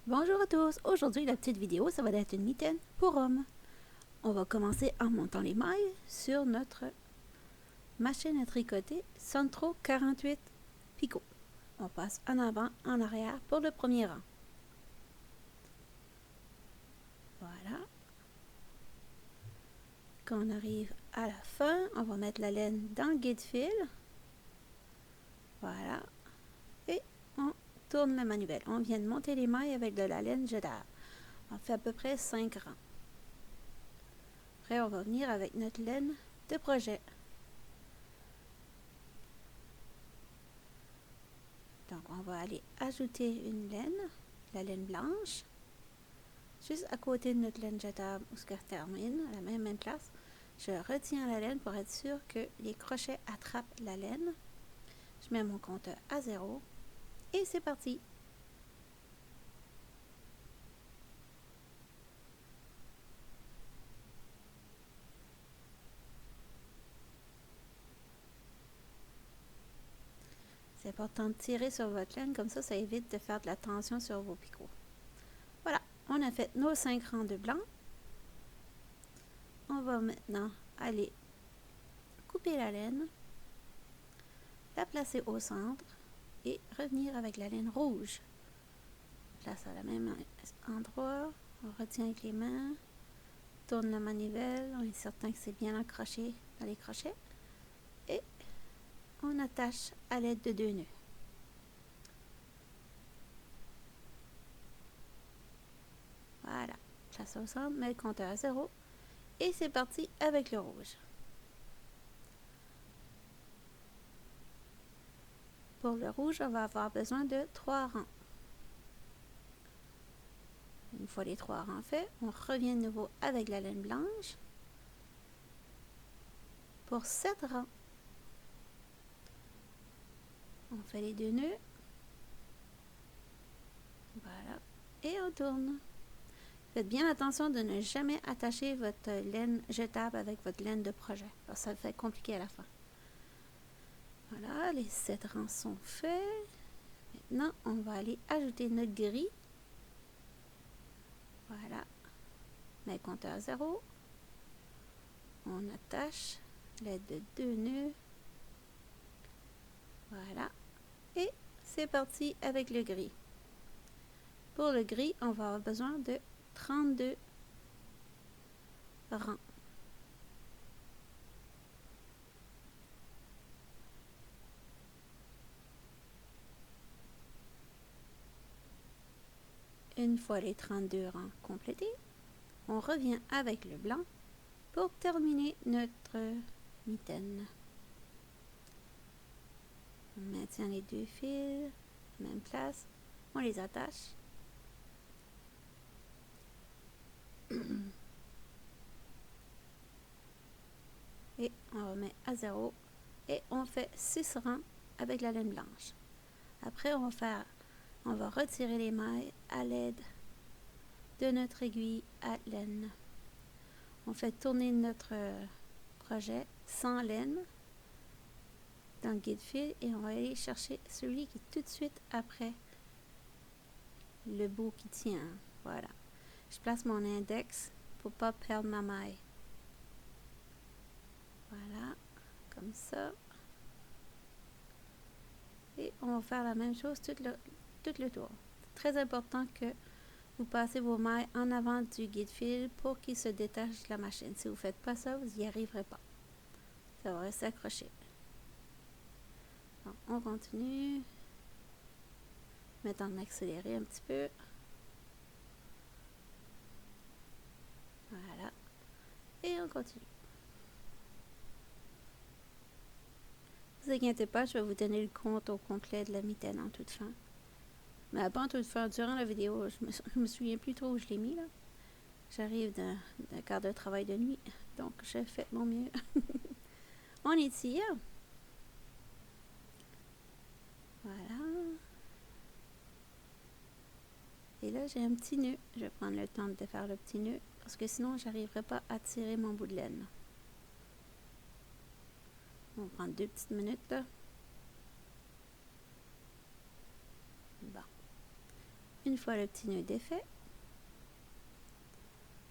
Bonjour à tous! Aujourd'hui, la petite vidéo, ça va être une mitaine pour hommes. On va commencer en montant les mailles sur notre machine à tricoter Centro 48 Picot. On passe en avant, en arrière pour le premier rang. Voilà. Quand on arrive à la fin, on va mettre la laine dans le guide-fil. Voilà. Et on tourne la manivelle. On vient de monter les mailles avec de la laine jetable. On fait à peu près 5 rangs. Après, on va venir avec notre laine de projet. Donc, on va aller ajouter une laine, la laine blanche, juste à côté de notre laine jetable où ce qu'elle termine, à la même place. Je retiens la laine pour être sûr que les crochets attrapent la laine. Je mets mon compteur à 0 et c'est parti! C'est important de tirer sur votre laine, comme ça évite de faire de la tension sur vos picots. Voilà, on a fait nos 5 rangs de blanc. On va maintenant aller couper la laine, la placer au centre et revenir avec la laine rouge. Place à la même endroit, on retient avec les mains, tourne la manivelle, on est certain que c'est bien accroché dans les crochets et on attache à l'aide de 2 nœuds. Voilà, place au centre, met le compteur à 0 et c'est parti avec le rouge. Pour le rouge, on va avoir besoin de 3 rangs. Une fois les 3 rangs faits, on revient de nouveau avec la laine blanche pour 7 rangs. On fait les 2 nœuds. Voilà. Et on tourne. Faites bien attention de ne jamais attacher votre laine jetable avec votre laine de projet, parce que ça fait compliqué à la fin. Voilà, les 7 rangs sont faits. Maintenant, on va aller ajouter notre gris. Voilà. Met le compteur à 0. On attache l'aide de 2 nœuds. Voilà. Et c'est parti avec le gris. Pour le gris, on va avoir besoin de 32 rangs. Une fois les 32 rangs complétés, on revient avec le blanc pour terminer notre mitaine. On maintient les 2 fils, même place, on les attache. Et on remet à 0 et on fait 6 rangs avec la laine blanche. Après, on va retirer les mailles à l'aide de notre aiguille à laine. On fait tourner notre projet sans laine dans le guide-fil et on va aller chercher celui qui est tout de suite après le bout qui tient. Voilà. Je place mon index pour ne pas perdre ma maille. Voilà, comme ça. Et on va faire la même chose tout le tour. C'est très important que vous passez vos mailles en avant du guide-fil pour qu'il se détache de la machine. Si vous ne faites pas ça, vous n'y arriverez pas. Ça va rester accroché. Donc, on continue. Maintenant, accélérer un petit peu. Voilà. Et on continue. Ne vous inquiétez pas, je vais vous donner le compte au complet de la mitaine en toute fin. Mais pas en toute fin, durant la vidéo, je me souviens plus trop où je l'ai mis là. J'arrive d'un quart de travail de nuit, donc je fais mon mieux. On étire. Voilà. Et là, j'ai un petit nœud. Je vais prendre le temps de faire le petit nœud, parce que sinon, j'arriverai pas à tirer mon bout de laine. On va prendre 2 petites minutes là. Bon. une fois le petit nœud défait,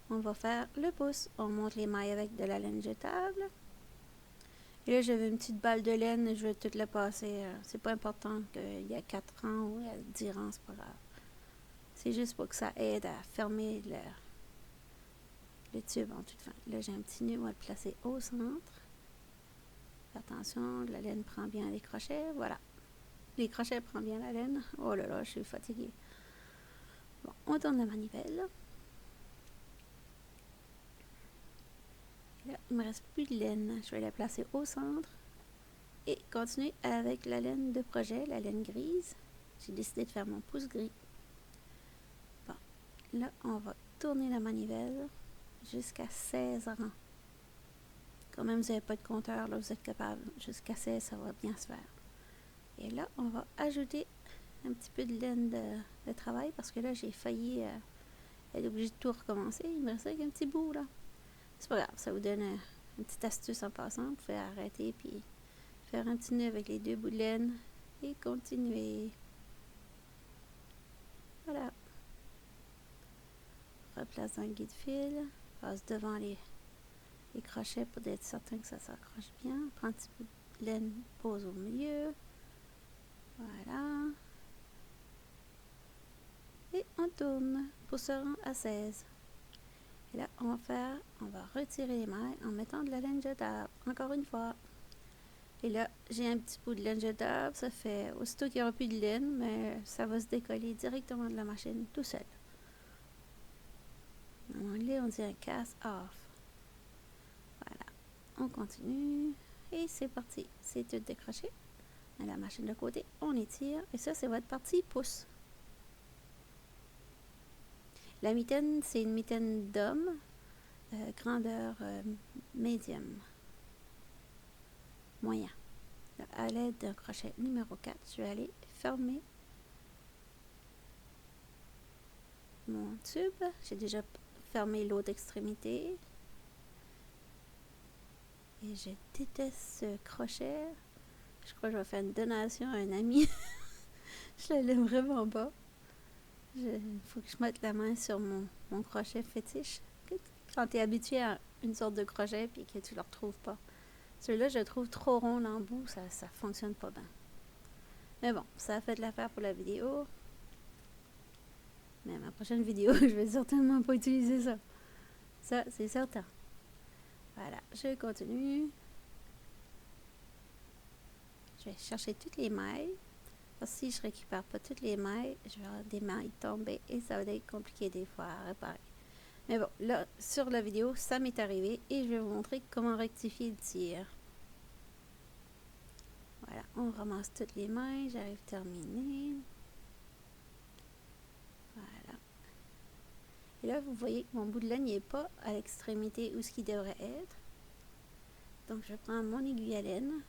on va faire le pouce. On monte les mailles avec de la laine jetable. Et là, j'avais une petite balle de laine, je vais tout la passer. C'est pas important qu'il y a 4 rangs ou il y a 10 rangs, c'est pas grave. C'est juste pour que ça aide à fermer le tube en toute fin. Là, j'ai un petit nœud, on va le placer au centre. Attention, la laine prend bien les crochets, voilà. Les crochets prennent bien la laine. Oh là là, je suis fatiguée. Bon, on tourne la manivelle. Là, il ne me reste plus de laine. Je vais la placer au centre et continuer avec la laine de projet, la laine grise. J'ai décidé de faire mon pouce gris. Bon, là, on va tourner la manivelle jusqu'à 16 rangs. Quand même, vous n'avez pas de compteur, là, vous êtes capable. Jusqu'à 16, ça va bien se faire. Et là, on va ajouter un petit peu de laine de travail parce que là, j'ai failli être obligée de tout recommencer. Il me restait un petit bout, là. C'est pas grave, ça vous donne une petite astuce en passant. Vous pouvez arrêter puis faire un petit nœud avec les 2 bouts de laine et continuer. Voilà. Replace dans le guide-fil. Passe devant les crochets pour être certain que ça s'accroche bien. Prends un petit bout de laine, pose au milieu. Voilà. Et on tourne pour se rendre à 16. Et là, on va retirer les mailles en mettant de la laine jetable. Encore une fois. Et là, j'ai un petit bout de laine jetable. Ça fait aussitôt qu'il n'y aura plus de laine, mais ça va se décoller directement de la machine tout seul. En anglais, on dit un cast off. Voilà. On continue. Et c'est parti. C'est tout décroché. À la machine de côté, on étire. Et ça, c'est votre partie pouce. La mitaine, c'est une mitaine d'homme. Grandeur médium. Moyen. À l'aide d'un crochet numéro 4, je vais aller fermer mon tube. J'ai déjà fermé l'autre extrémité. Et je déteste ce crochet. Je crois que je vais faire une donation à un ami. Je l'aime vraiment pas. Il faut que je mette la main sur mon crochet fétiche. Quand tu es habitué à une sorte de crochet et que tu ne le retrouves pas. Celui-là, je le trouve trop rond en bout, ça fonctionne pas bien. Mais bon, ça a fait de l'affaire pour la vidéo. Mais ma prochaine vidéo, je vais certainement pas utiliser ça. Ça, c'est certain. Voilà, je continue. Je vais chercher toutes les mailles. Parce que si je récupère pas toutes les mailles, je vais avoir des mailles tombées et ça va être compliqué des fois à réparer. Mais bon, là, sur la vidéo, ça m'est arrivé et je vais vous montrer comment rectifier le tir. Voilà, on ramasse toutes les mailles, j'arrive à terminer. Voilà. Et là, vous voyez que mon bout de laine n'est pas à l'extrémité où ce qui devrait être. Donc, je prends mon aiguille à laine.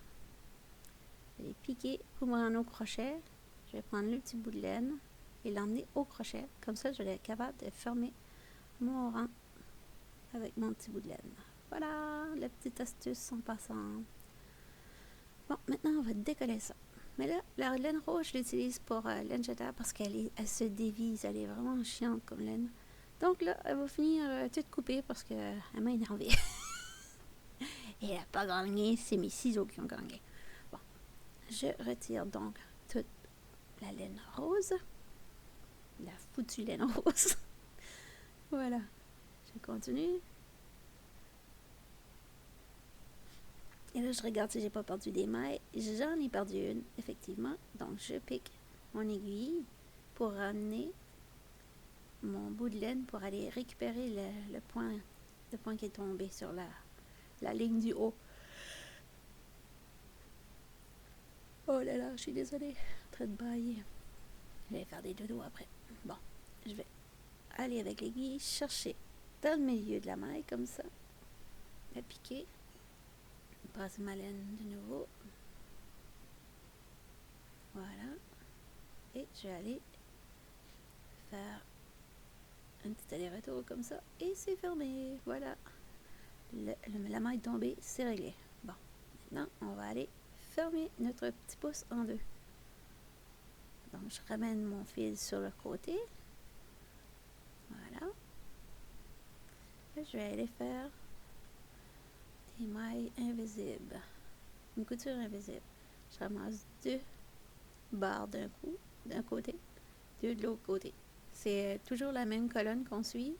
Je vais piquer pour me rendre au crochet. Je vais prendre le petit bout de laine et l'emmener au crochet. Comme ça, je vais être capable de fermer mon rang avec mon petit bout de laine. Voilà, la petite astuce en passant. Bon, maintenant, on va décoller ça. Mais là, la laine rouge, je l'utilise pour laine jetable parce qu'elle se dévisse. Elle est vraiment chiante comme laine. Donc là, elle va finir toute coupée parce qu'elle m'a énervée. Et elle n'a pas gagné, c'est mes ciseaux qui ont gagné. Bon, je retire donc toute la laine rose. La foutue laine rose. Voilà, je continue. Et là, je regarde si j'ai pas perdu des mailles. J'en ai perdu une, effectivement. Donc, je pique mon aiguille pour ramener mon bout de laine pour aller récupérer le point qui est tombé sur la ligne du haut. Oh là là, je suis désolée. En train de bailler. Je vais faire des dodos après. Bon, je vais aller avec l'aiguille, chercher dans le milieu de la maille, comme ça. La piquer. Passe ma laine de nouveau. Voilà. Et je vais aller faire un petit aller-retour comme ça. Et c'est fermé. Voilà. La maille tombée, c'est réglé. Bon. Maintenant, on va aller fermer notre petit pouce en deux. Donc, je ramène mon fil sur le côté. Voilà. Là, je vais aller faire des mailles invisibles. Une couture invisible. Je ramasse 2 barres d'un côté, 2 de l'autre côté. C'est toujours la même colonne qu'on suit.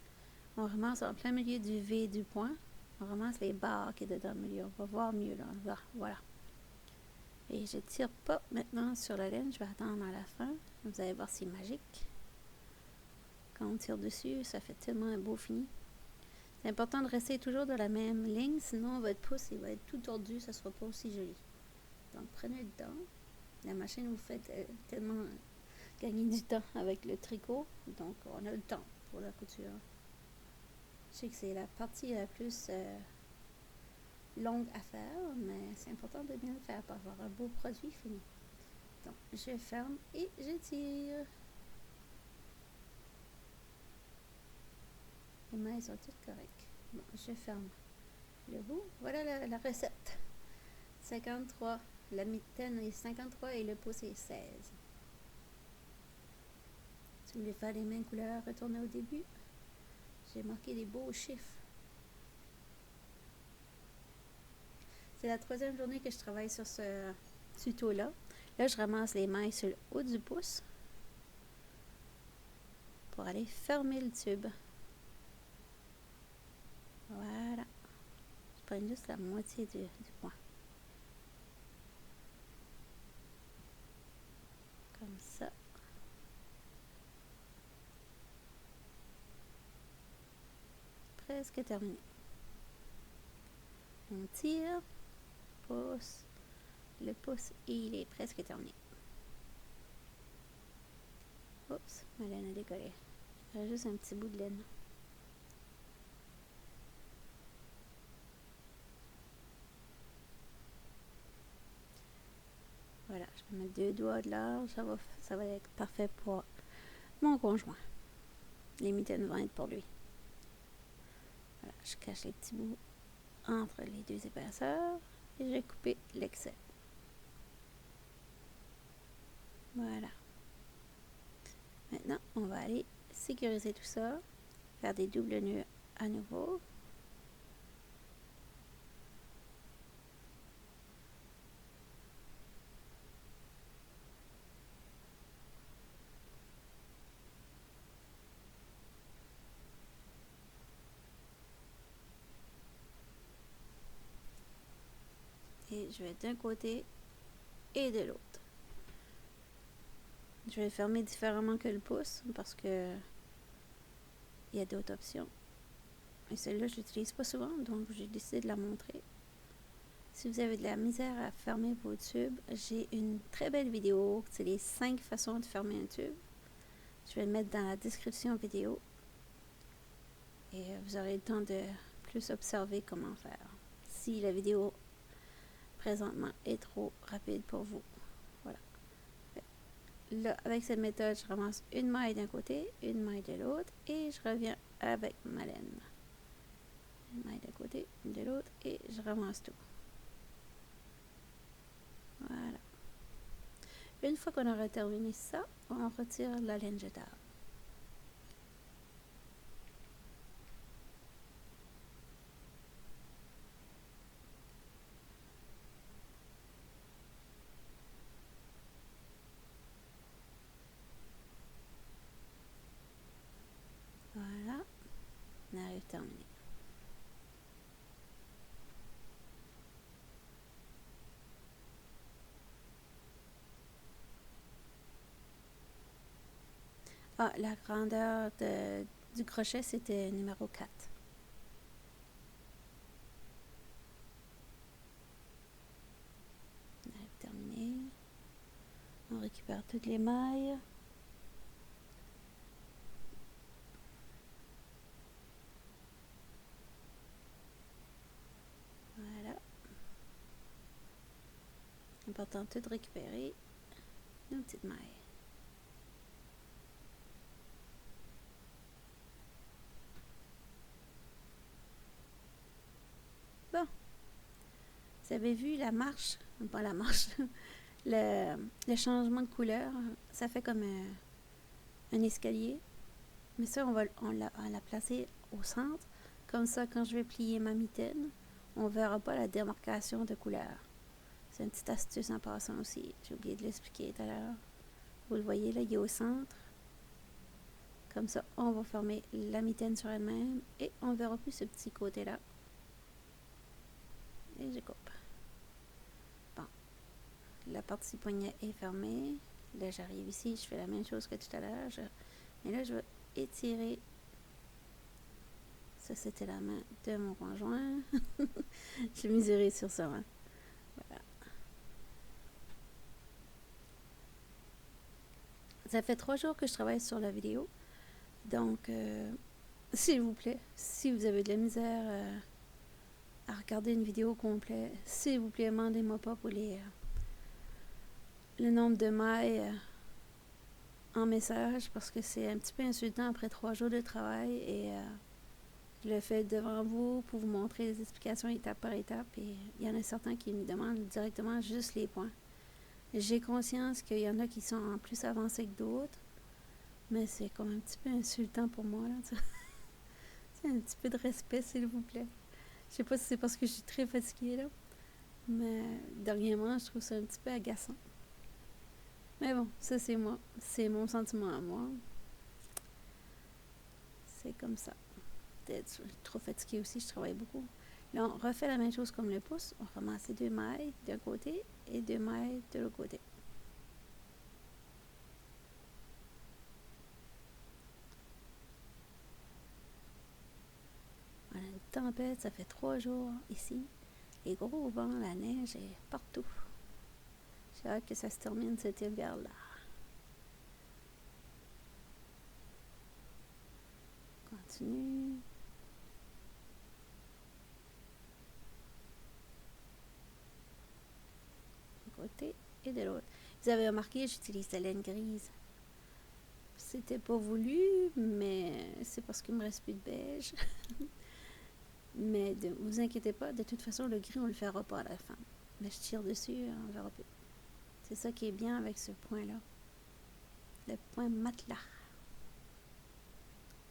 On ramasse en plein milieu du V du point. On ramasse les barres qui étaient dans le milieu. On va voir mieux là. Voilà. Et je tire pas maintenant sur la laine. Je vais attendre à la fin. Vous allez voir, c'est magique. Quand on tire dessus, ça fait tellement un beau fini. C'est important de rester toujours dans la même ligne, sinon votre pouce il va être tout tordu, ça sera pas aussi joli. Donc prenez le temps. La machine vous fait tellement gagner du temps avec le tricot, donc on a le temps pour la couture. Je sais que c'est la partie la plus longue à faire, mais c'est important de bien le faire pour avoir un beau produit fini. Donc je ferme et je tire. Les mailles sont toutes correctes. Bon, je ferme le bout. Voilà la recette. 53. La mitaine est 53 et le pouce est 16. Si vous voulez faire les mêmes couleurs, retournez au début. J'ai marqué des beaux chiffres. C'est la 3e journée que je travaille sur ce tuto-là. Là, je ramasse les mailles sur le haut du pouce pour aller fermer le tube. Voilà. Je prends juste la moitié du point. Comme ça. Presque terminé. On tire, pouce, le pouce et il est presque terminé. Oups, ma laine a décollé. Il reste juste un petit bout de laine. Voilà, je vais mettre 2 doigts de large, ça va être parfait pour mon conjoint. Les mitaines vont être pour lui. Voilà, je cache les petits bouts entre les 2 épaisseurs et j'ai coupé l'excès. Voilà. Maintenant, on va aller sécuriser tout ça, faire des doubles nœuds à nouveau. Et je vais d'un côté et de l'autre. Je vais fermer différemment que le pouce parce que il y a d'autres options. Et celle-là, je l'utilise pas souvent, donc j'ai décidé de la montrer. Si vous avez de la misère à fermer vos tubes, j'ai une très belle vidéo. C'est les 5 façons de fermer un tube. Je vais le mettre dans la description vidéo. Et vous aurez le temps de plus observer comment faire. Si la vidéo présentement est trop rapide pour vous. Voilà. Là, avec cette méthode, je ramasse une maille d'un côté, une maille de l'autre et je reviens avec ma laine. Une maille d'un côté, une de l'autre et je ramasse tout. Voilà. Une fois qu'on aura terminé ça, on retire la laine jetable. Voilà, on arrive terminé. Ah, la grandeur du crochet, c'était numéro 4. On arrive terminé. On récupère toutes les mailles. Voilà. Important tout de récupérer nos petites mailles. Bon. Vous avez vu la marche, pas la marche, le changement de couleur. Ça fait comme un escalier. Mais ça, on l'a placé au centre. Comme ça, quand je vais plier ma mitaine, on ne verra pas la démarcation de couleur. C'est une petite astuce en passant aussi. J'ai oublié de l'expliquer tout à l'heure. Vous le voyez là, il est au centre. Comme ça, on va fermer la mitaine sur elle-même et on ne verra plus ce petit côté-là. Et je coupe. Bon. La partie poignet est fermée. Là, j'arrive ici, je fais la même chose que tout à l'heure. Mais là, je vais étirer. Ça, c'était la main de mon conjoint. J'ai mesuré sur sa main. Voilà. Ça fait 3 jours que je travaille sur la vidéo. Donc, s'il vous plaît, si vous avez de la misère à regarder une vidéo complète, s'il vous plaît, demandez-moi pas pour le nombre de mailles en message parce que c'est un petit peu insultant après 3 jours de travail et je le fais devant vous pour vous montrer les explications étape par étape et il y en a certains qui me demandent directement juste les points. J'ai conscience qu'il y en a qui sont plus avancés que d'autres, mais c'est comme un petit peu insultant pour moi, là. C'est un petit peu de respect, s'il vous plaît. Je sais pas si c'est parce que je suis très fatiguée, là, mais dernièrement, je trouve ça un petit peu agaçant. Mais bon, ça c'est moi. C'est mon sentiment à moi. C'est comme ça. Peut-être je suis trop fatiguée aussi, je travaille beaucoup. Là, on refait la même chose comme le pouce. On ramasse 2 mailles d'un côté et 2 mailles de l'autre côté. On a une tempête, ça fait 3 jours ici. Les gros vents, la neige est partout. J'ai hâte que ça se termine cet hiver-là. Continue. D'un côté et de l'autre. Vous avez remarqué, j'utilise la laine grise. C'était pas voulu, mais c'est parce qu'il me reste plus de beige. Mais ne vous inquiétez pas, de toute façon, le gris, on le fera pas à la fin. Mais je tire dessus, on verra plus. C'est ça qui est bien avec ce point-là. Le point matelas.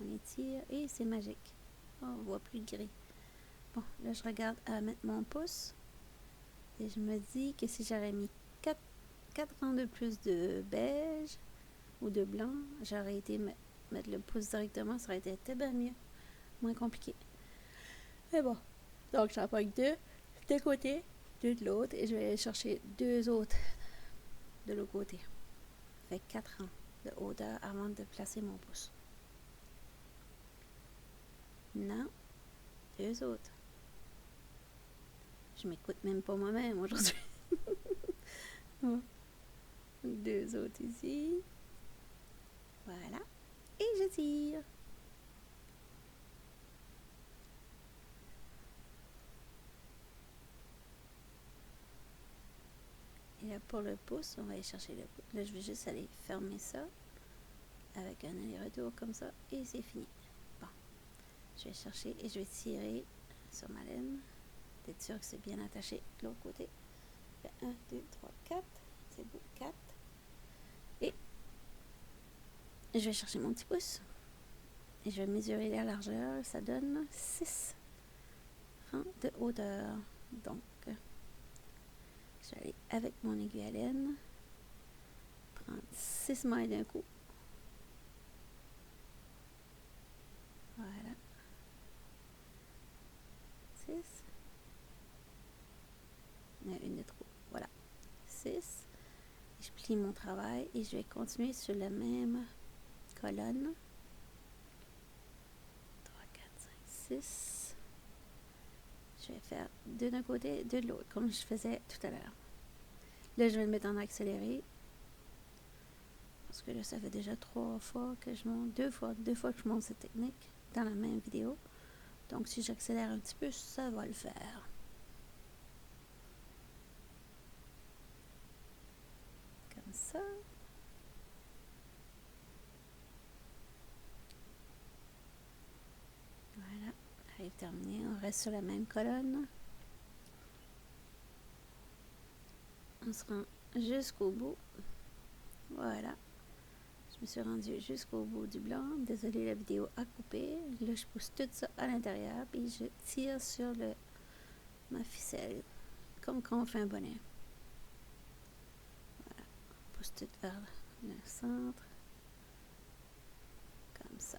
On étire et c'est magique. Oh, on voit plus le gris. Bon, là, je regarde à mettre mon pouce. Et je me dis que si j'aurais mis 4 rangs de plus de beige ou de blanc, j'aurais été mettre le pouce directement. Ça aurait été bien mieux. Moins compliqué. Mais bon. Donc, j'en prends 2 de côté, 2 de l'autre. Et je vais aller chercher 2 autres de l'autre côté. Ça fait 4 rangs de hauteur avant de placer mon pouce. Non. 2 autres. Je m'écoute même pas moi-même aujourd'hui. 2 autres ici. Voilà. Et je tire. Et là, pour le pouce, on va aller chercher le pouce. Là, je vais juste aller fermer ça avec un aller-retour comme ça. Et c'est fini. Bon. Je vais chercher et je vais tirer sur ma laine. D'être sûr que c'est bien attaché de l'autre côté. 1, 2, 3, 4. C'est beau. 4. Et je vais chercher mon petit pouce. Et je vais mesurer la largeur. Ça donne 6 rangs de hauteur. Donc, je vais aller avec mon aiguille à laine. Prendre 6 mailles d'un coup. Voilà. 6. Il y en a une de trop. Voilà. 6. Je plie mon travail et je vais continuer sur la même colonne. 3, 4, 5, 6. Je vais faire 2 d'un côté, 2 de l'autre, comme je faisais tout à l'heure. Là, je vais le mettre en accéléré. Parce que là, ça fait déjà 3 fois que je monte, 2 fois que je monte cette technique dans la même vidéo. Donc, si j'accélère un petit peu, ça va le faire. Comme ça. Voilà. Arrive terminé. On reste sur la même colonne. On se rend jusqu'au bout. Voilà. Je me suis rendue jusqu'au bout du blanc. Désolée, la vidéo a coupé. Là, je pousse tout ça à l'intérieur, puis je tire sur ma ficelle, comme quand on fait un bonnet. Voilà. Je pousse tout vers le centre, comme ça.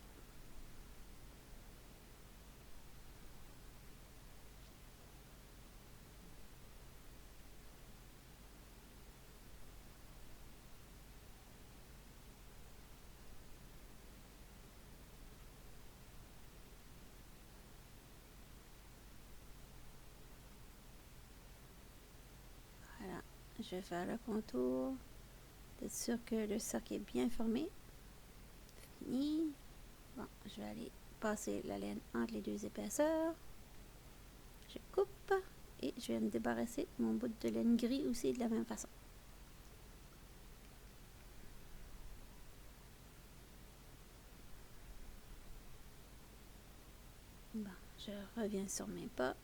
Voilà. Je vais faire le contour, d'être sûr que le cercle est bien formé. Fini. Bon, je vais aller passer la laine entre les deux épaisseurs. Je coupe et je vais me débarrasser de mon bout de laine gris aussi de la même façon. Bon, je reviens sur mes pas.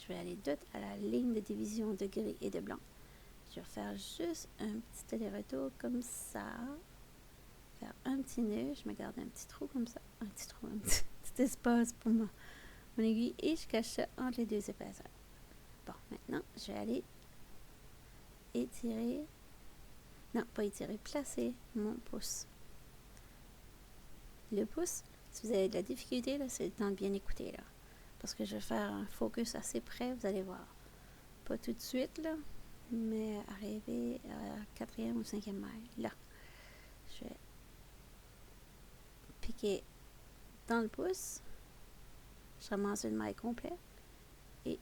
Je vais aller tout à la ligne de division de gris et de blanc. Je vais faire juste un petit aller-retour comme ça. Faire un petit nœud. Je me garde un petit trou comme ça. Un petit espace pour mon aiguille. Et je cache ça entre les deux épaisseurs. Bon, maintenant, je vais aller étirer. Non, pas étirer, placer mon pouce. Le pouce, si vous avez de la difficulté, là, c'est le temps de bien écouter, là. Parce que je vais faire un focus assez près, vous allez voir. Pas tout de suite, là, mais arriver à la 4e ou 5e maille. Là, je vais piquer dans le pouce. Je ramasse une maille complète. Et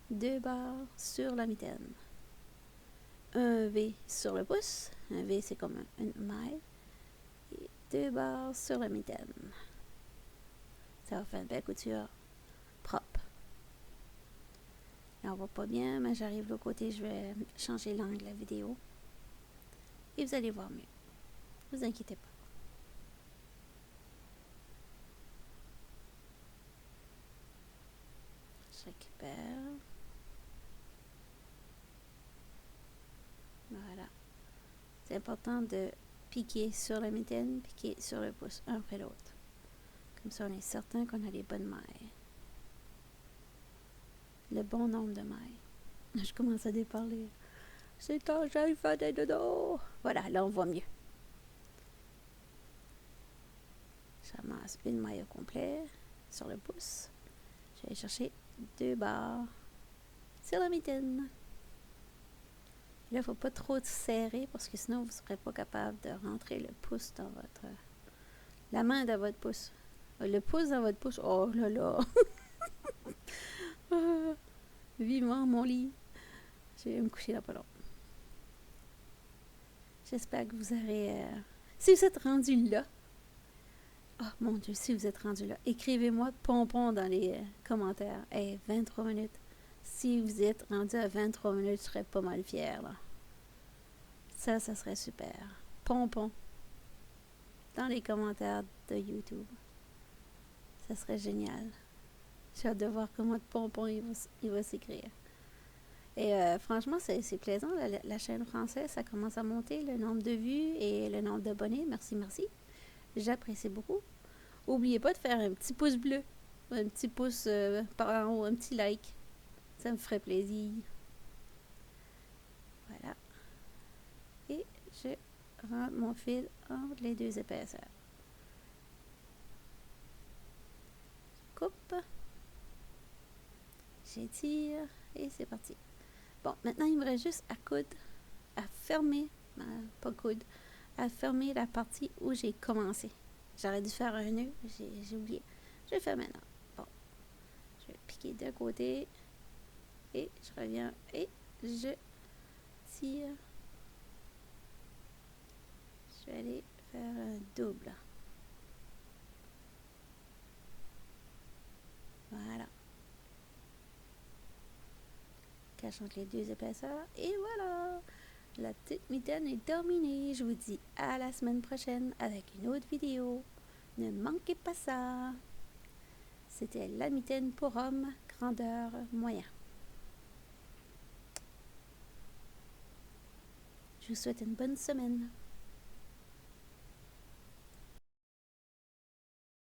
2 barres sur la mitaine. Un V sur le pouce. Un V, c'est comme une maille. Et 2 barres sur la mitaine. Ça va faire une belle couture propre. Là, on voit pas bien, mais j'arrive de l'autre côté, je vais changer l'angle de la vidéo. Et vous allez voir mieux. Ne vous inquiétez pas. Je récupère. Voilà. C'est important de piquer sur la mitaine, piquer sur le pouce, un après l'autre. Comme ça, on est certain qu'on a les bonnes mailles. Le bon nombre de mailles. Je commence à déparler. C'est quand j'arrive à des dodo. Voilà, là, on voit mieux. J'amasse une maille au complet sur le pouce. Je vais aller chercher 2 barres sur la mitaine. Là, il ne faut pas trop serrer parce que sinon, vous ne serez pas capable de rentrer le pouce dans votre... la main dans votre pouce. Le pouce dans votre pouce. Oh là là! Vivement mon lit. Je vais me coucher là pas long. J'espère que vous aurez... Si vous êtes rendu là, oh mon Dieu, si vous êtes rendu là, écrivez-moi pompon dans les commentaires. Hey, 23 minutes. Si vous êtes rendu à 23 minutes, je serais pas mal fière, là. Ça serait super. Pompon. Dans les commentaires de YouTube. Ça serait génial. J'ai hâte de voir comment pompon il va s'écrire. Et franchement, c'est plaisant. La chaîne française, ça commence à monter, le nombre de vues et le nombre d'abonnés. Merci, merci. J'apprécie beaucoup. N'oubliez pas de faire un petit pouce bleu. Un petit pouce par en haut, un petit like. Ça me ferait plaisir. Voilà. Et je rentre mon fil entre les deux épaisseurs. Je coupe. J'étire. Et c'est parti. Bon, maintenant, il me reste juste à coudre, à fermer, pas coudre, à fermer la partie où j'ai commencé. J'aurais dû faire un nœud, j'ai oublié. Je vais le faire maintenant. Bon, je vais piquer d'un côté et je reviens et je tire. Je vais aller faire un double. Voilà. Cache entre les deux épaisseurs et voilà. La petite mitaine est terminée. Je vous dis à la semaine prochaine avec une autre vidéo. Ne manquez pas ça. C'était la mitaine pour hommes, grandeur moyen. Je vous souhaite une bonne semaine.